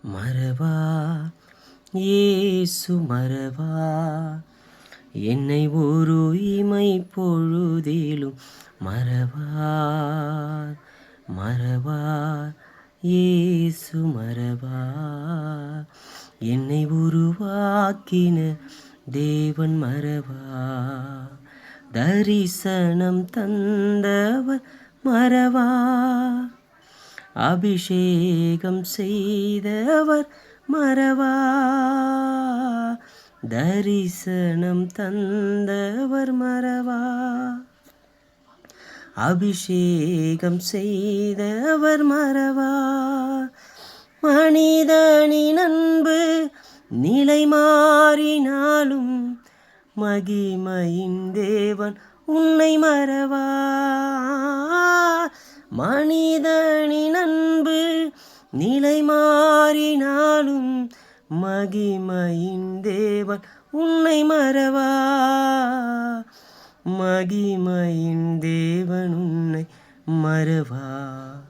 மறவா இயேசு மறவா என்னை ஒரு இமை பொழுதிலும் மறவார் மறவார் இயேசு மறவார் என்னை உருவாக்கின தேவன் மறவார் தரிசனம் தந்தவர் மறவார் அபிஷேகம் செய்தவர் மறவார் தரிசனம் தந்தவர் மறவார் அபிஷேகம் செய்தவர் மறவார் மனிதனின் அன்பு நிலை மாறினாலும் மகிமையின் தேவன் உன்னை மறவார் மனிதனின் அன்பு நிலை மாறினாலும் மகிமையின் தேவன் உன்னை மறவார் மகிமையின் தேவன் உன்னை மறவார்.